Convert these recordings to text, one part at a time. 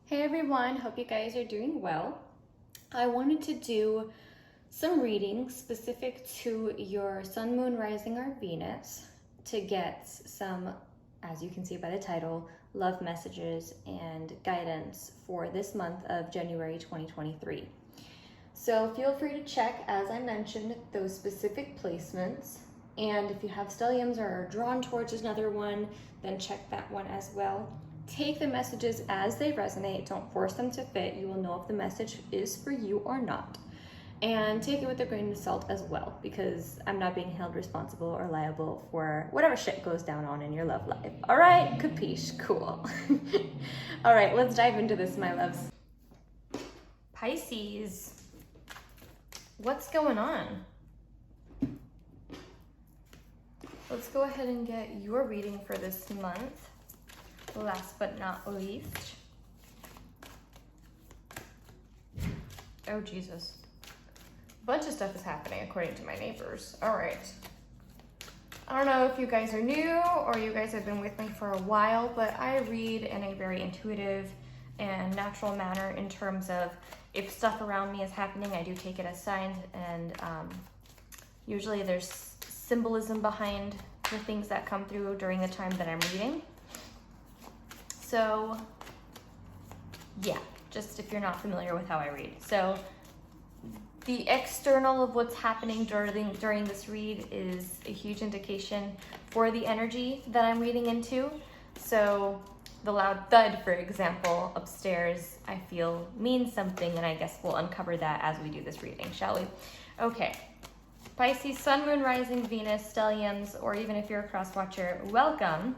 Hey everyone, hope you guys are doing well. I wanted to do some readings specific to your sun, moon, rising, or Venus to get some, as you can see by the title, love messages and guidance for this month of January 2023. So feel free to check, as I mentioned, those specific placements. And if you have stelliums or are drawn towards another one, then check that one as well. Take the messages as they resonate. Don't force them to fit. You will know if the message is for you or not. And take it with a grain of salt as well, because I'm not being held responsible or liable for whatever shit goes down on in your love life. All right, capiche, cool. All right, let's dive into this, my loves. Pisces, what's going on? Let's go ahead and get your reading for this month. Last but not least. Oh, Jesus. A bunch of stuff is happening according to my neighbors. All right. I don't know if you guys are new or you guys have been with me for a while, but I read in a very intuitive and natural manner in terms of if stuff around me is happening, I do take it as signs, and usually there's symbolism behind the things that come through during the time that I'm reading. So yeah, just if you're not familiar with how I read. So the external of what's happening during this read is a huge indication for the energy that I'm reading into. So the loud thud, for example, upstairs, I feel means something, and I guess we'll uncover that as we do this reading, shall we? Okay. Pisces, sun, moon, rising, Venus, stelliums, or even if you're a cross watcher, welcome.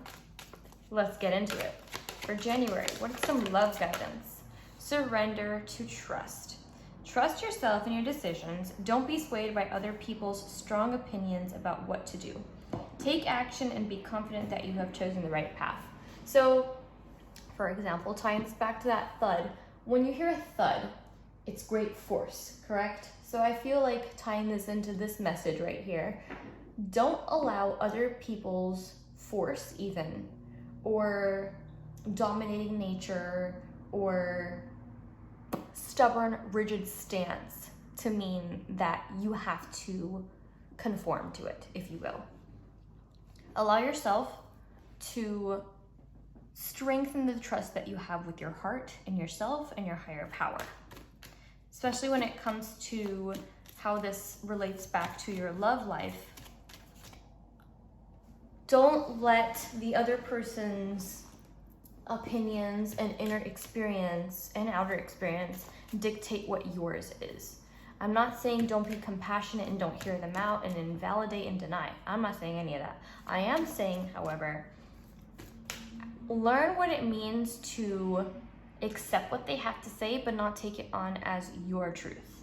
Let's get into it. For January, what is some love guidance? Surrender to trust. Trust yourself and your decisions. Don't be swayed by other people's strong opinions about what to do. Take action and be confident that you have chosen the right path. So, for example, tying this back to that thud, when you hear a thud, it's great force, correct? So I feel like tying this into this message right here, don't allow other people's force even, or dominating nature, or stubborn, rigid stance to mean that you have to conform to it, if you will. Allow yourself to strengthen the trust that you have with your heart and yourself and your higher power, especially when it comes to how this relates back to your love life. Don't let the other person's opinions and inner experience and outer experience dictate what yours is. I'm not saying don't be compassionate and don't hear them out and invalidate and deny. I'm not saying any of that. I am saying, however, learn what it means to accept what they have to say, but not take it on as your truth.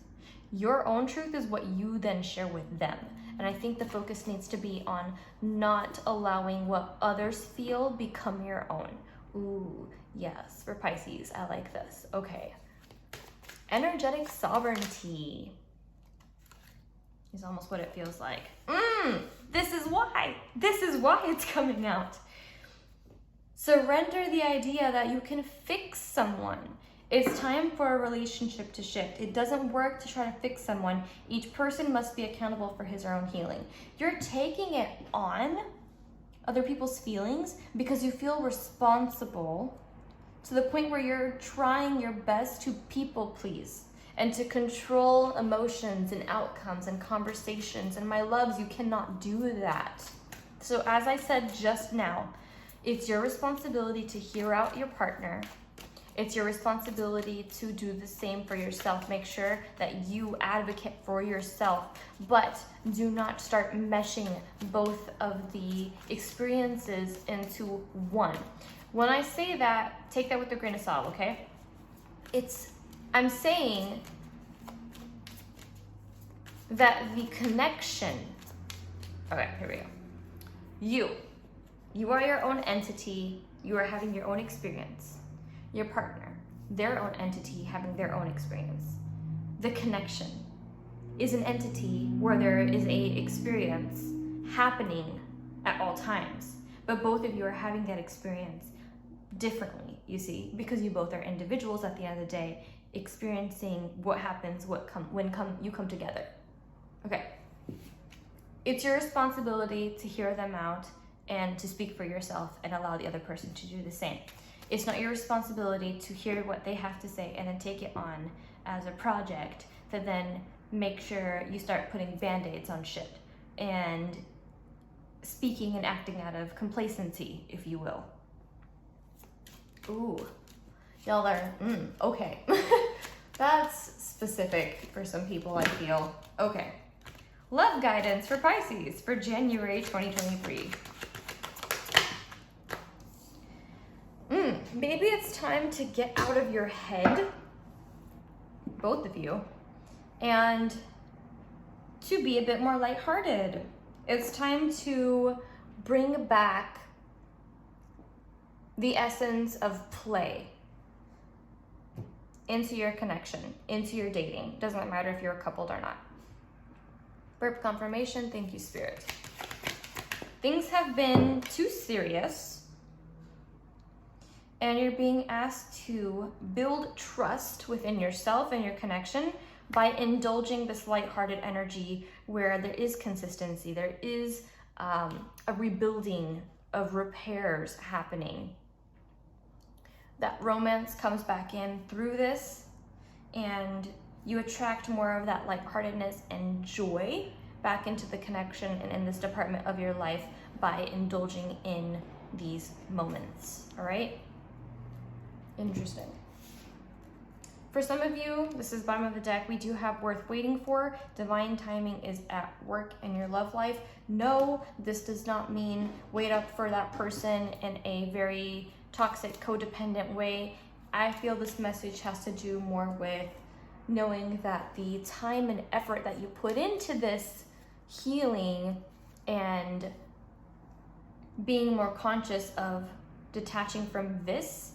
Your own truth is what you then share with them. And I think the focus needs to be on not allowing what others feel become your own. Ooh, yes, for Pisces, I like this. Okay. Energetic sovereignty is almost what it feels like. This is why it's coming out. Surrender the idea that you can fix someone. It's time for a relationship to shift. It doesn't work to try to fix someone. Each person must be accountable for his or her own healing. You're taking it on other people's feelings because you feel responsible to the point where you're trying your best to people please and to control emotions and outcomes and conversations. And my loves, you cannot do that. So as I said just now, it's your responsibility to hear out your partner. It's your responsibility to do the same for yourself. Make sure that you advocate for yourself, but do not start meshing both of the experiences into one. When I say that, take that with a grain of salt, okay? I'm saying that the connection, okay, here we go. You are your own entity. You are having your own experience. Your partner, their own entity, having their own experience. The connection is an entity where there is a experience happening at all times, but both of you are having that experience differently, you see, because you both are individuals at the end of the day, experiencing what happens when you come together. Okay. It's your responsibility to hear them out and to speak for yourself and allow the other person to do the same. It's not your responsibility to hear what they have to say and then take it on as a project to then make sure you start putting band-aids on shit and speaking and acting out of complacency, if you will. Ooh, y'all are, okay. That's specific for some people, I feel. Okay. Love guidance for Pisces for January 2023. Maybe it's time to get out of your head, both of you, and to be a bit more lighthearted. It's time to bring back the essence of play into your connection, into your dating. Doesn't matter if you're coupled or not. Burp confirmation, thank you, Spirit. Things have been too serious, and you're being asked to build trust within yourself and your connection by indulging this lighthearted energy where there is consistency, there is a rebuilding of repairs happening. That romance comes back in through this, and you attract more of that lightheartedness and joy back into the connection and in this department of your life by indulging in these moments, all right? Interesting. For some of you, this is bottom of the deck, we do have worth waiting for. Divine timing is at work in your love life. No, this does not mean wait up for that person in a very toxic, codependent way. I feel this message has to do more with knowing that the time and effort that you put into this healing and being more conscious of detaching from this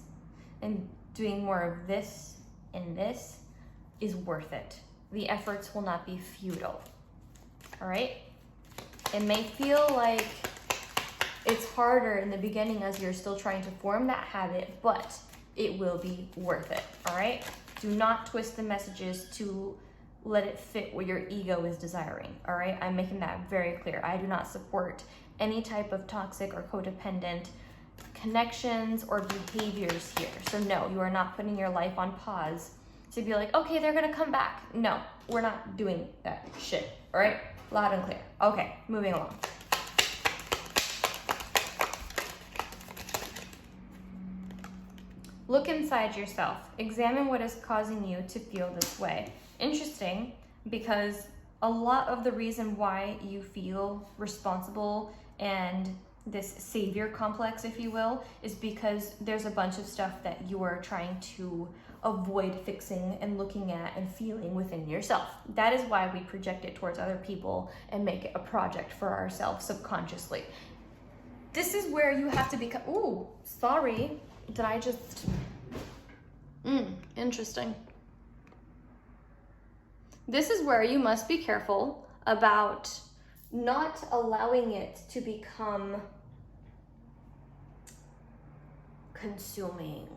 and doing more of this and this is worth it. The efforts will not be futile. All right? It may feel like it's harder in the beginning as you're still trying to form that habit, but it will be worth it. All right? Do not twist the messages to let it fit what your ego is desiring. All right? I'm making that very clear. I do not support any type of toxic or codependent connections or behaviors here. So no, you are not putting your life on pause to be like, okay, they're gonna come back. No, we're not doing that shit. All right? Loud and clear. Okay, moving along. Look inside yourself. Examine what is causing you to feel this way. Interesting, because a lot of the reason why you feel responsible and this savior complex, if you will, is because there's a bunch of stuff that you are trying to avoid fixing and looking at and feeling within yourself. That is why we project it towards other people and make it a project for ourselves subconsciously. This is where you have to become, ooh, sorry, did I just, interesting. This is where you must be careful about not allowing it to become consuming.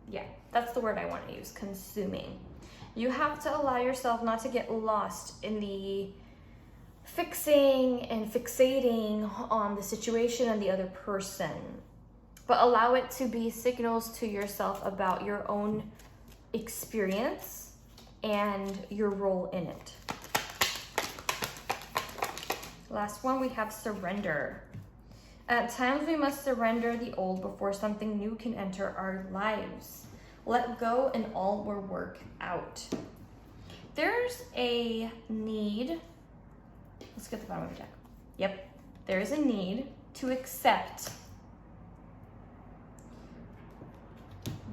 Yeah, that's the word I want to use, consuming. You have to allow yourself not to get lost in the fixing and fixating on the situation and the other person, but allow it to be signals to yourself about your own experience and your role in it. Last one, we have surrender. At times we must surrender the old before something new can enter our lives. Let go and all will work out. There's a need, let's get to the bottom of the deck. Yep, there is a need to accept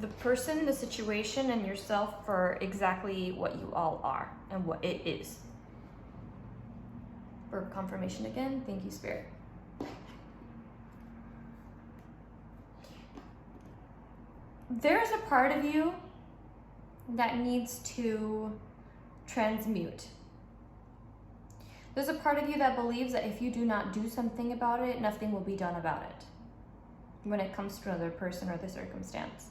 the person, the situation, and yourself for exactly what you all are and what it is. For confirmation again, thank you, Spirit. There's a part of you that needs to transmute. There's a part of you that believes that if you do not do something about it, nothing will be done about it. when it comes to another person or the circumstance.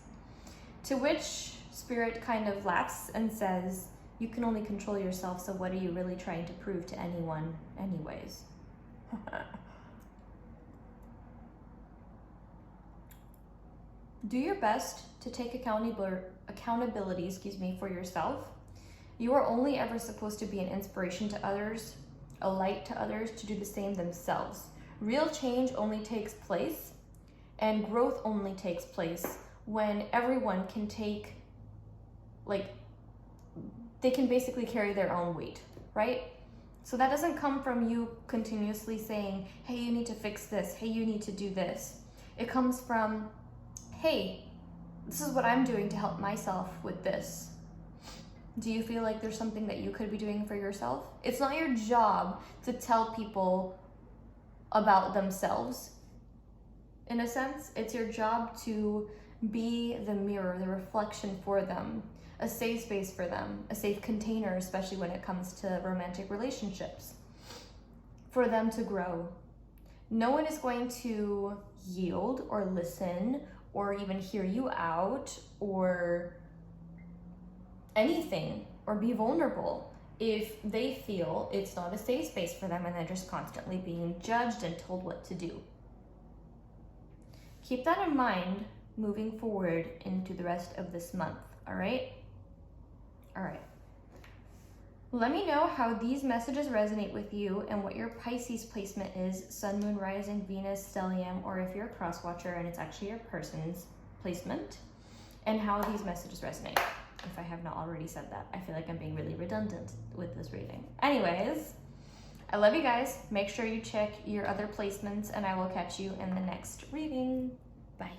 To which Spirit kind of laughs and says, you can only control yourself, so what are you really trying to prove to anyone anyways? Do your best to take accountability, for yourself. You are only ever supposed to be an inspiration to others, a light to others to do the same themselves. Real change only takes place and growth only takes place when everyone can take, they can basically carry their own weight, right? So that doesn't come from you continuously saying, hey, you need to fix this. Hey, you need to do this. It comes from, hey, this is what I'm doing to help myself with this. Do you feel like there's something that you could be doing for yourself? It's not your job to tell people about themselves. In a sense, it's your job to be the mirror, the reflection for them, a safe space for them, a safe container, especially when it comes to romantic relationships, for them to grow. No one is going to yield or listen or even hear you out or anything or be vulnerable if they feel it's not a safe space for them and they're just constantly being judged and told what to do. Keep that in mind moving forward into the rest of this month, all right? All right. Let me know how these messages resonate with you and what your Pisces placement is, Sun, Moon, Rising, Venus, Stellium, or if you're a cross watcher and it's actually your person's placement, and how these messages resonate. If I have not already said that, I feel like I'm being really redundant with this reading. Anyways, I love you guys. Make sure you check your other placements and I will catch you in the next reading. Bye.